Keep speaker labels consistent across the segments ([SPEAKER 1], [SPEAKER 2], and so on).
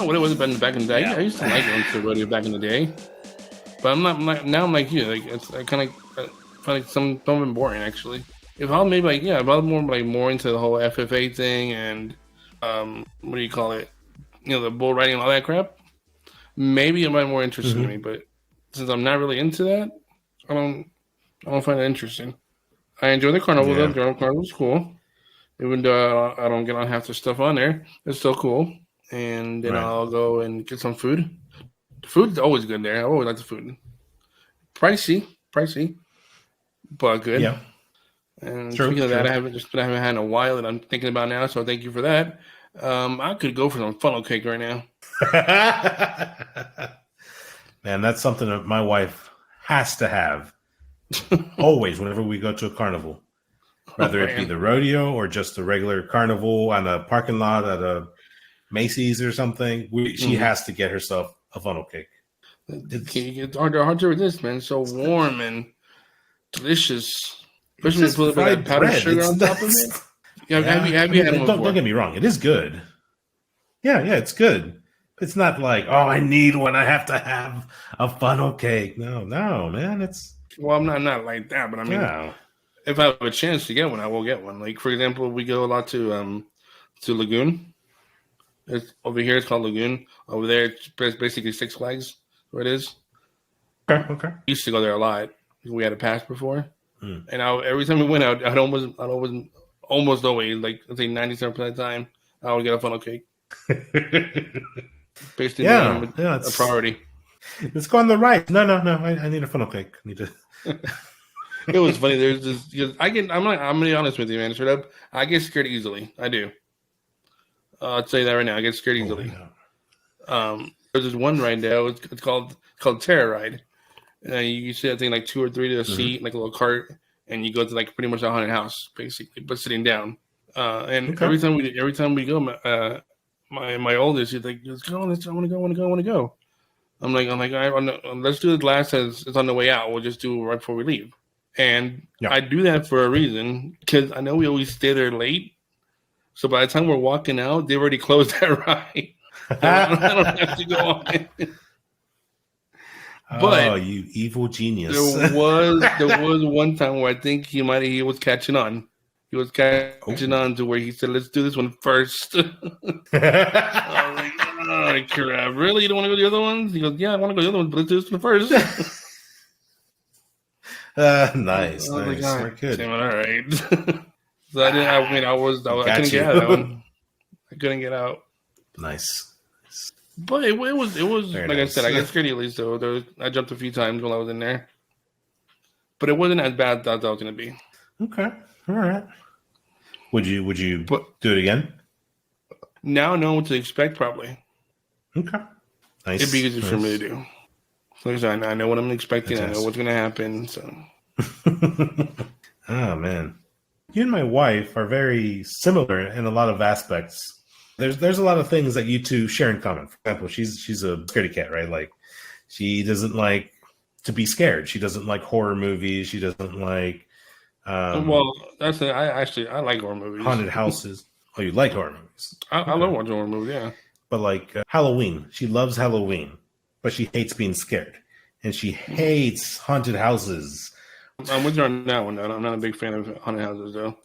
[SPEAKER 1] know what it was back in the day. I used to like going to the rodeo back in the day, but I'm not now. I'm like you. Like it's I kind of find like something boring actually. If I was maybe like if I was more into the whole FFA thing and what do you call it? The bull riding and all that crap. Maybe it might be more interesting to me, but since I'm not really into that, I don't find it interesting. I enjoy the carnival though. The carnival's cool. Even though I don't get on half the stuff on there, it's still cool. And then I'll go and get some food. The food's always good there. I always like the food. Pricey, but good.
[SPEAKER 2] Yeah.
[SPEAKER 1] And speaking of that, I haven't had in a while that I'm thinking about now. So thank you for that. I could go for some funnel cake right now.
[SPEAKER 2] Man, that's something that my wife has to have always whenever we go to a carnival. Whether it be the rodeo or just a regular carnival on a parking lot at a Macy's or something, she has to get herself a funnel cake.
[SPEAKER 1] It's hard to resist, man. It's so warm and delicious. Especially when you put that powdered sugar on top of it. Have you had one before?
[SPEAKER 2] Don't get me wrong. It is good. Yeah, it's good. It's not like, I need one. I have to have a funnel cake. No, man.
[SPEAKER 1] Well, I'm not like that, but I mean, if I have a chance to get one, I will get one. Like, for example, we go a lot to Lagoon. Over here, it's called Lagoon. Over there, it's basically Six Flags, where it is.
[SPEAKER 2] Okay.
[SPEAKER 1] I used to go there a lot. We had a pass before. And every time we went out, I'd almost always, like, I'd say 97% of the time, I would get a funnel cake. Basically, a priority.
[SPEAKER 2] Let's go on the right. No. I need a funnel cake. I need to.
[SPEAKER 1] It was funny. There's this. Because I'm gonna be honest with you, man. Straight up, I get scared easily. I do. I'll tell you that right now. I get scared easily. There's this one ride there. It's called Terror Ride. You see that thing like 2 or 3 to a seat, like a little cart, and you go to like pretty much a haunted house, basically, but sitting down. Every time we go, my oldest, he's like, "Let's go! I want to go." I'm like, let's do it last as it's on the way out. We'll just do it right before we leave. And I do that for a reason because I know we always stay there late. So by the time we're walking out, they've already closed that ride. I don't have to go on it. But
[SPEAKER 2] you evil genius!
[SPEAKER 1] There was one time where I think he was catching on. He was catching on to where he said, "Let's do this one first." I was like, "Oh crap! Really? You don't want to go to the other ones?" He goes, "Yeah, I want to go to the other ones, but let's do this one first."
[SPEAKER 2] Nice.
[SPEAKER 1] Like,
[SPEAKER 2] Smart kid.
[SPEAKER 1] All right. So I couldn't get out of that one. I couldn't get out.
[SPEAKER 2] Nice.
[SPEAKER 1] But it was
[SPEAKER 2] Very
[SPEAKER 1] like
[SPEAKER 2] nice.
[SPEAKER 1] I said, I got scared easily, so I jumped a few times while I was in there. But it wasn't as bad as I thought it was going to be.
[SPEAKER 2] Okay. All right. Would you do it again?
[SPEAKER 1] Now I know what to expect, probably.
[SPEAKER 2] Okay. Nice.
[SPEAKER 1] It'd be easy for me to do. Like I said, I know what I'm expecting. Fantastic. I know what's going to happen. So.
[SPEAKER 2] Oh, man. You and my wife are very similar in a lot of aspects. There's a lot of things that you two share in common. For example, she's a scaredy cat, right? Like, she doesn't like to be scared. She doesn't like horror movies. She doesn't like...
[SPEAKER 1] well, that's the I like horror movies.
[SPEAKER 2] Haunted houses. Oh, you like horror movies?
[SPEAKER 1] I love watching horror movies, yeah.
[SPEAKER 2] But like Halloween, she loves Halloween, but she hates being scared, and she hates haunted houses. I'm
[SPEAKER 1] with her on that one. I'm not a big fan of haunted houses, though.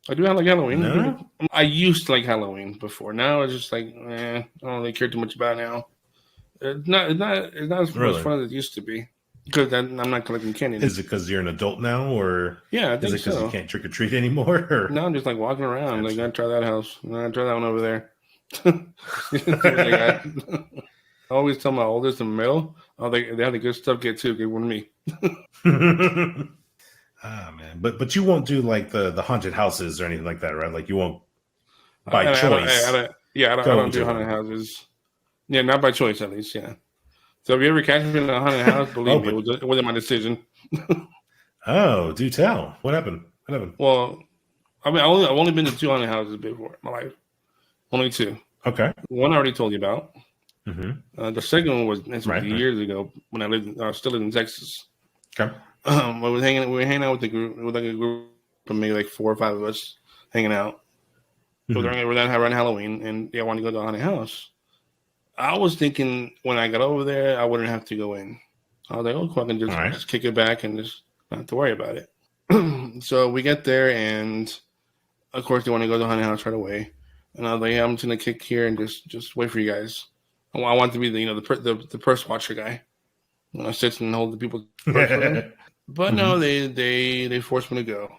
[SPEAKER 1] I do like Halloween.
[SPEAKER 2] No?
[SPEAKER 1] I used to like Halloween before. Now it's just like, I don't really care too much about it now. It's not as much fun as it used to be. Because I'm not collecting candy.
[SPEAKER 2] Is it because you're an adult now, or
[SPEAKER 1] yeah, I think
[SPEAKER 2] is it because you can't trick or treat anymore? Or?
[SPEAKER 1] No, I'm just like walking around. Like, I try that house. I try that one over there. I always tell my oldest and middle, they have the good stuff. Get one of me.
[SPEAKER 2] Ah, man, but you won't do like the haunted houses or anything like that, right? Like you won't by choice.
[SPEAKER 1] I don't do haunted houses. Yeah, not by choice at least. Yeah. So if you ever catch me in a haunted house, believe me, it wasn't my decision.
[SPEAKER 2] Oh, do tell. What happened?
[SPEAKER 1] Well, I mean, I've only been to 2 haunted houses before in my life. Only 2.
[SPEAKER 2] Okay.
[SPEAKER 1] One I already told you about.
[SPEAKER 2] Mm-hmm.
[SPEAKER 1] The second one was years ago when I still lived in Texas.
[SPEAKER 2] Okay.
[SPEAKER 1] We were hanging out with a group of maybe like 4 or 5 of us hanging out. Mm-hmm. We're around Halloween, and I wanted to go to a haunted house. I was thinking when I got over there, I wouldn't have to go in. I was like, oh, cool, I can just kick it back and just not have to worry about it. So we get there, and of course they want to go to the haunted house right away. And I was like, yeah, I'm just gonna kick here and just wait for you guys. I want to be the purse watcher guy. I sit and hold the people's purse for them. But no, they forced me to go.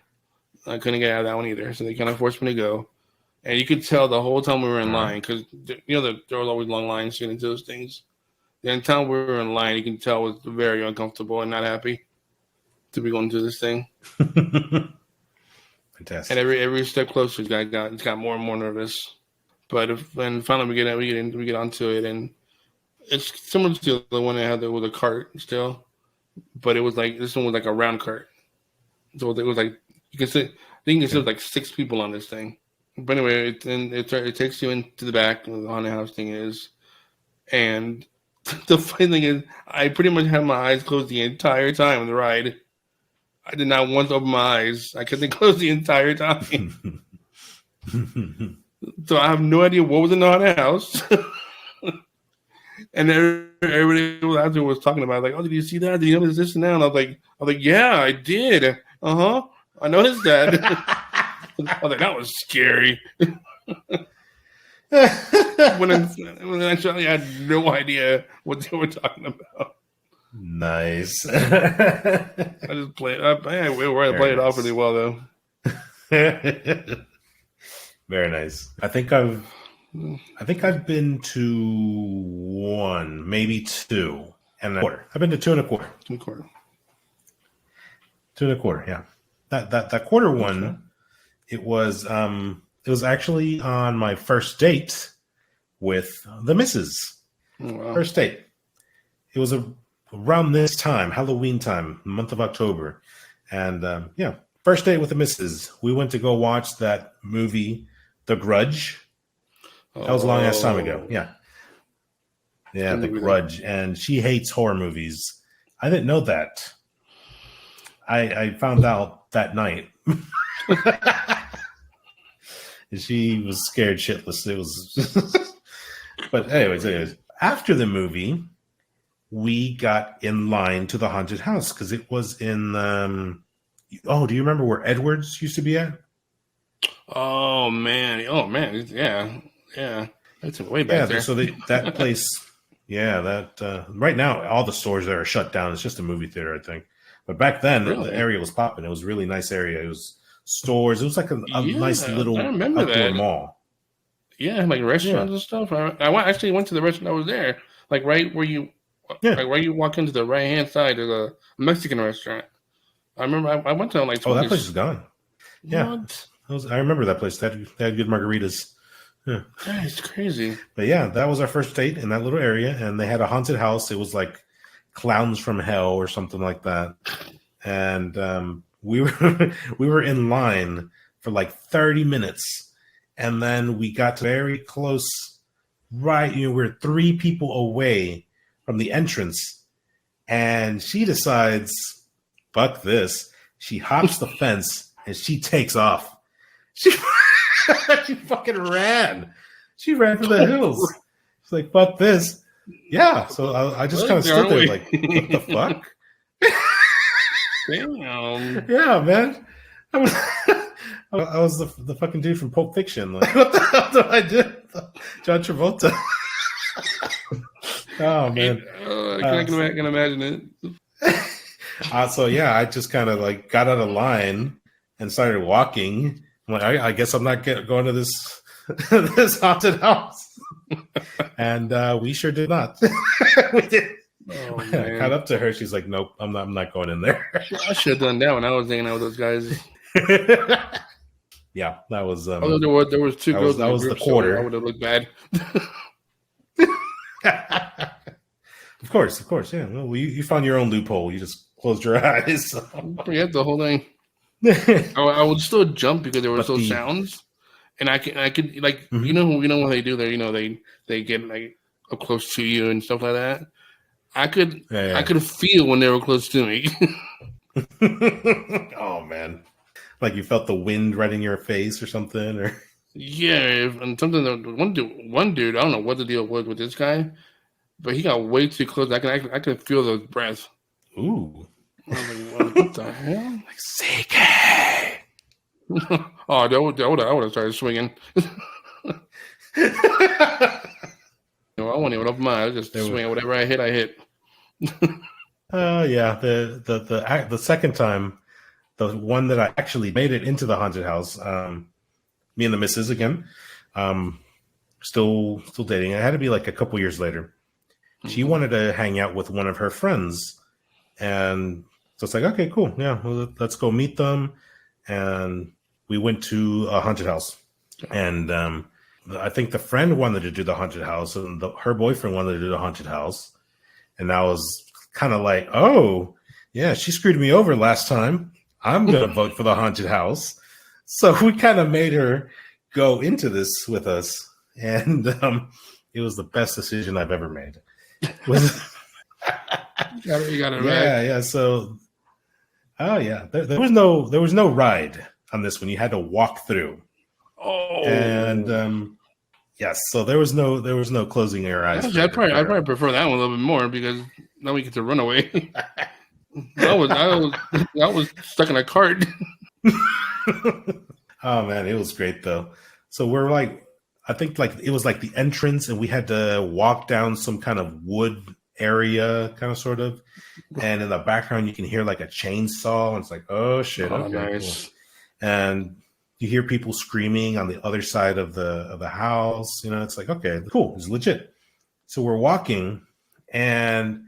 [SPEAKER 1] I couldn't get out of that one either, so they kind of forced me to go. And you could tell the whole time we were in line, because there was always long lines to get into those things. The entire time we were in line, you can tell I was very uncomfortable and not happy to be going through this thing.
[SPEAKER 2] Fantastic.
[SPEAKER 1] And every step closer, it got more and more nervous. But when finally we get onto it, and it's similar to the one that had with a cart still, but it was like this one was like a round cart, so it was like you can sit. I think you can sit like 6 people on this thing. But anyway, it takes you into the back of the haunted house thing is, and the funny thing is, I pretty much had my eyes closed the entire time on the ride. I did not once open my eyes. I kept them closed the entire time. So I have no idea what was in the haunted house. And everybody was talking about like, oh, did you see that? Did you notice this and that? And I was like, yeah, I did. I noticed that. I was like, that was scary. when actually I had no idea what they were talking about.
[SPEAKER 2] Nice.
[SPEAKER 1] I just played. I played it off really well though.
[SPEAKER 2] Very nice. I think I've been to 1, maybe 2 and a quarter. I've been to 2 and a quarter.
[SPEAKER 1] 2 and a quarter.
[SPEAKER 2] 2 and a quarter. Yeah. That quarter one, it was actually on my first date with the missus.
[SPEAKER 1] Oh, wow.
[SPEAKER 2] First date. It was around this time, Halloween time, month of October. And first date with the missus. We went to go watch that movie, The Grudge. That was a long ass time ago. Yeah. Yeah, The Grudge. And she hates horror movies. I didn't know that. I found out that night. And she was scared shitless. It was But anyways, after the movie, we got in line to the haunted house because it was in do you remember where Edwards used to be at?
[SPEAKER 1] Oh man, yeah. That's way back there.
[SPEAKER 2] So that place, right now all the stores there are shut down. It's just a movie theater, I think. But back then, the area was popping. It was a really nice area. It was stores. It was like a nice little outdoor mall.
[SPEAKER 1] Yeah, like restaurants and stuff. I actually went to the restaurant that was there, like right where you, like where you walk into the right hand side. There's a Mexican restaurant. I remember I went to like.
[SPEAKER 2] Oh, that place is gone. Yeah, I remember that place. They had good margaritas. Yeah,
[SPEAKER 1] it's crazy.
[SPEAKER 2] But yeah, that was our first date in that little area, and they had a haunted house. It was like Clowns from Hell or something like that, and we were in line for like 30 minutes, and then we got very close. Right, we're 3 people away from the entrance, and she decides, "Fuck this!" She hops the fence and she takes off. She fucking ran. She ran for the hills. She's like, "Fuck this." Yeah. So I just kind of stood there like, what the fuck?
[SPEAKER 1] Damn.
[SPEAKER 2] Yeah, man. I was the fucking dude from Pulp Fiction. Like, what the hell did I do? John Travolta. Oh, man.
[SPEAKER 1] I can imagine it.
[SPEAKER 2] So, yeah, I just kind of like got out of line and started walking. I'm like, I guess I'm not going to this haunted house. And we sure did not. We did.
[SPEAKER 1] Oh,
[SPEAKER 2] I got up to her. She's like, "Nope, I'm not going in there."
[SPEAKER 1] I should have done that when I was hanging out with those guys.
[SPEAKER 2] Yeah, that was.
[SPEAKER 1] Although there was 2 girls.
[SPEAKER 2] That was the quarter.
[SPEAKER 1] So I would have looked bad.
[SPEAKER 2] Of course, yeah. Well, you found your own loophole. You just closed your eyes. So.
[SPEAKER 1] Forget the whole thing. I would still jump because there were still sounds, and I could like you know what they do there. They get like up close to you and stuff like that. I could feel when they were close to me.
[SPEAKER 2] Oh man, like you felt the wind right in your face or something, or
[SPEAKER 1] Yeah, and something that one dude, I don't know what the deal was with this guy, but he got way too close. I could feel those breaths.
[SPEAKER 2] Ooh.
[SPEAKER 1] I was like, what the hell?
[SPEAKER 2] Like, CK!
[SPEAKER 1] Oh, I would have started swinging. I wouldn't even open my eyes. Just swing whatever I hit.
[SPEAKER 2] Yeah. The second time, the one that I actually made it into the haunted house, me and the missus again, still dating. It had to be like a couple years later. She wanted to hang out with one of her friends, and so it's like, okay, cool, yeah, well, let's go meet them. And we went to a haunted house, and I think the friend wanted to do the haunted house, and her boyfriend wanted to do the haunted house, and I was kind of like, oh, yeah, she screwed me over last time. I'm gonna vote for the haunted house. So we kind of made her go into this with us, and it was the best decision I've ever made. You got it right. Yeah. So, oh yeah, there was no ride on this one. You had to walk through.
[SPEAKER 1] Oh,
[SPEAKER 2] and yes, so there was no closing your eyes.
[SPEAKER 1] I'd probably prefer that one a little bit more because now we get to run away. I was stuck in a cart.
[SPEAKER 2] Oh man, it was great though. So we're like, I think like it was like the entrance, and we had to walk down some kind of wood area, kind of sort of. And in the background, you can hear like a chainsaw. And it's like, oh shit, okay, nice. Cool. And you hear people screaming on the other side of the house. You know, it's like, okay, cool, it's legit. So we're walking, and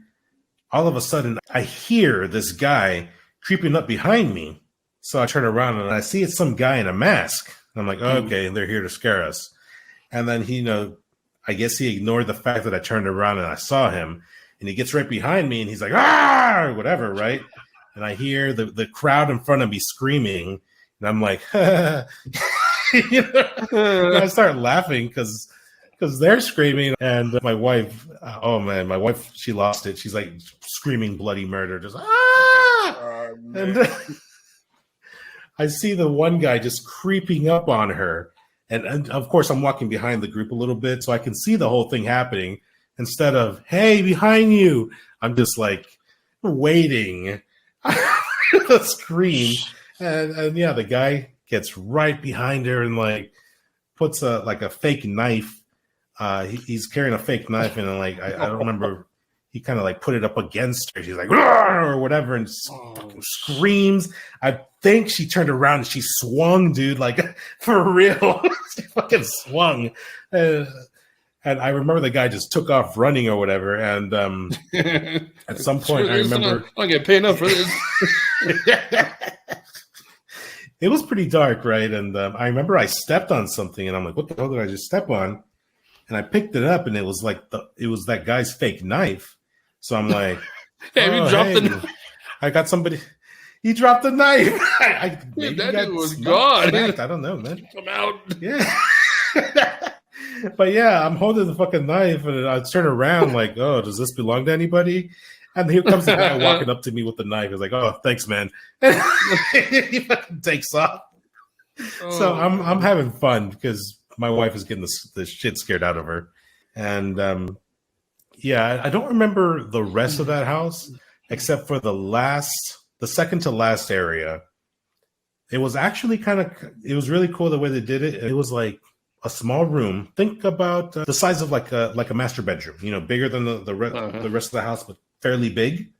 [SPEAKER 2] all of a sudden, I hear this guy creeping up behind me. So I turn around and I see it's some guy in a mask. I'm like, oh, okay, they're here to scare us. And then he, I guess he ignored the fact that I turned around and I saw him. And he gets right behind me and he's like, ah, or whatever, right? And I hear the crowd in front of me screaming. And I'm like, and I start laughing because they're screaming. And my wife, oh man, my wife, she lost it. She's like screaming bloody murder, just ah! And I see the one guy just creeping up on her. And of course, I'm walking behind the group a little bit so I can see the whole thing happening. Instead of, hey, behind you, I'm just like waiting to scream. And yeah, the guy gets right behind her and like puts a fake knife. He's carrying a fake knife, and like I don't remember. He kind of like put it up against her. She's like, or whatever, and fucking screams. I think she turned around and she swung, dude, like for real. She fucking swung. And I remember the guy just took off running or whatever. And at some point, I remember.
[SPEAKER 1] I get paid enough for this.
[SPEAKER 2] It was pretty dark, right? And I remember I stepped on something, and I'm like, what the hell did I just step on? And I picked it up, and it was like it was that guy's fake knife. So I'm like,
[SPEAKER 1] hey, you dropped the knife.
[SPEAKER 2] I got somebody. He dropped the knife.
[SPEAKER 1] Dude, that dude was gone.
[SPEAKER 2] I don't know, man.
[SPEAKER 1] Come out.
[SPEAKER 2] Yeah. But yeah, I'm holding the fucking knife, and I turn around like, oh, does this belong to anybody? And here comes the guy walking up to me with the knife. He's like, oh, thanks, man. He fucking takes off. Oh. So I'm having fun because my wife is getting the shit scared out of her. And yeah, I don't remember the rest of that house except for the second to last area. It was actually it was really cool the way they did it. It was like a small room. Think about the size of like a master bedroom, bigger than the rest of the house, but fairly big.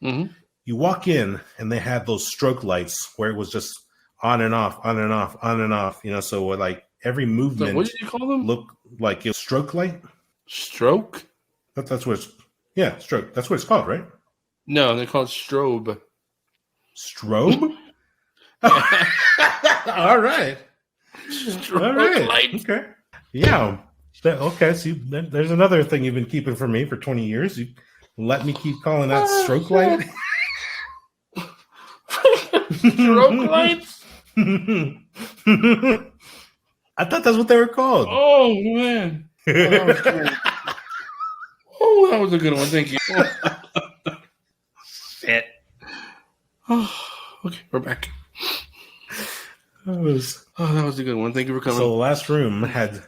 [SPEAKER 2] Mm-hmm. You walk in and they had those stroke lights where it was just on and off, on and off, on and off, so like every movement.
[SPEAKER 1] So what did you call them?
[SPEAKER 2] Look like a stroke light.
[SPEAKER 1] Stroke?
[SPEAKER 2] That's what stroke. That's what it's called, right?
[SPEAKER 1] No, they're called strobe.
[SPEAKER 2] Strobe? All right.
[SPEAKER 1] Strobe
[SPEAKER 2] all right.
[SPEAKER 1] light.
[SPEAKER 2] Okay. Yeah. Okay. So there's another thing you've been keeping from me for 20 years. You let me keep calling that stroke light.
[SPEAKER 1] Stroke lights?
[SPEAKER 2] I thought that's what they were called.
[SPEAKER 1] Oh, man. Oh, that was a good one. Thank you.
[SPEAKER 2] Shit.
[SPEAKER 1] Oh, okay, we're back.
[SPEAKER 2] That was
[SPEAKER 1] that was a good one. Thank you for coming.
[SPEAKER 2] so. The last room had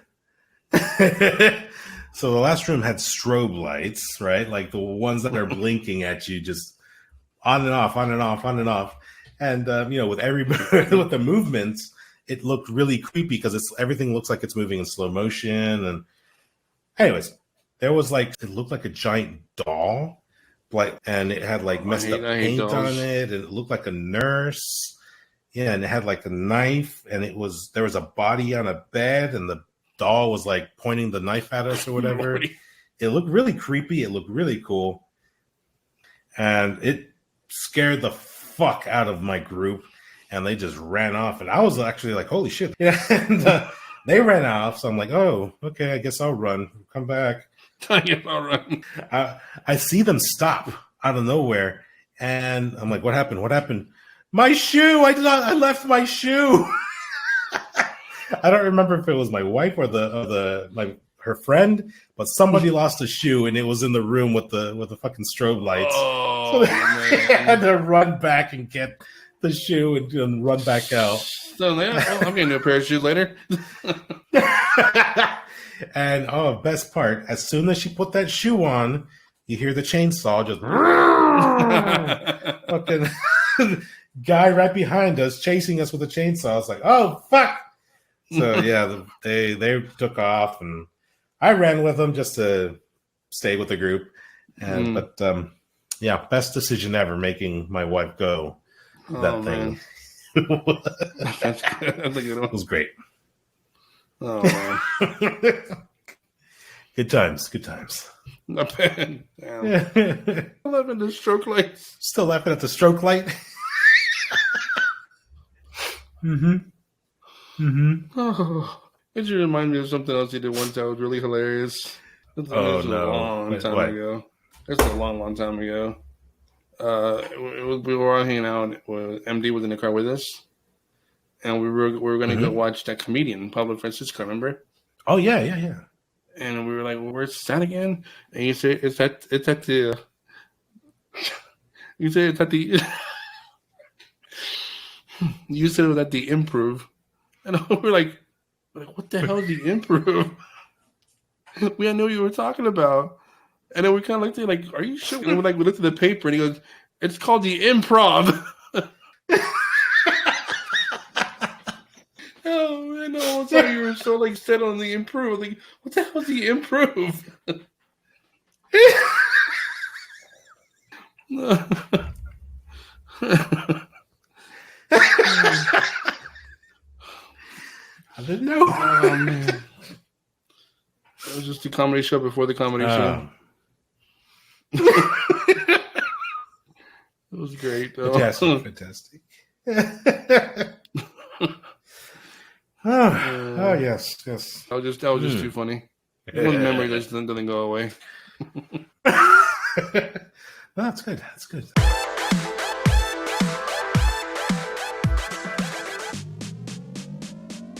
[SPEAKER 2] strobe lights, right? Like the ones that are blinking at you, just on and off, on and off, on and off. And with every with the movements, it looked really creepy because everything looks like it's moving in slow motion. And anyways, there was it looked like a giant doll, and it had messed up paint on it, and it looked like a nurse. Yeah, and it had a knife, and there was a body on a bed, and the doll was pointing the knife at us or whatever. It looked really creepy. It looked really cool, and it scared the fuck out of my group, and they just ran off. And I was actually like, "Holy shit!" Yeah, and they ran off. So I'm like, "Oh, okay, I guess I'll run. Come back."
[SPEAKER 1] I guess I'll run.
[SPEAKER 2] I see them stop out of nowhere, and I'm like, "What happened? What happened?" My shoe! I left my shoe. I don't remember if it was my wife or her friend, but somebody lost a shoe, and it was in the room with the fucking strobe lights.
[SPEAKER 1] Oh,
[SPEAKER 2] so they had to run back and get the shoe and run back out.
[SPEAKER 1] So I'm getting a pair of shoes later.
[SPEAKER 2] And best part, as soon as she put that shoe on, you hear the chainsaw just fucking guy right behind us chasing us with a chainsaw. It's like, oh fuck. So yeah, they took off, and I ran with them just to stay with the group. And but yeah, best decision ever, making my wife go that thing.
[SPEAKER 1] That's good. That's a good one.
[SPEAKER 2] It was great.
[SPEAKER 1] Oh man.
[SPEAKER 2] Good times.
[SPEAKER 1] Not bad. Damn. I'm laughing at the stroke lights.
[SPEAKER 2] Still laughing at the stroke light.
[SPEAKER 1] Oh, it just remind me of something else he did once that was really hilarious. This was a long time ago. It's a long time ago. We were all hanging out. MD was in the car with us, and we were going to go watch that comedian Pablo Francisco. Remember?
[SPEAKER 2] Oh yeah.
[SPEAKER 1] And we were like, well, "Where's that again?" And you say it's at the. You say it's at the. You said it was at the Improv, and we're like, "What the hell is the Improv?" We didn't know what you were talking about, and then we kind of looked at it like, "Are you sure?" And we looked at the paper, and he goes, "It's called the Improv." Oh man, no! I'm sorry, you were so set on the Improve. Like, what the hell is the Improve?
[SPEAKER 2] I didn't know.
[SPEAKER 1] Oh man, it was just the comedy show before the comedy show. It was great, though.
[SPEAKER 2] Fantastic. Oh yes.
[SPEAKER 1] That was just too funny. One memory that doesn't go away.
[SPEAKER 2] That's good.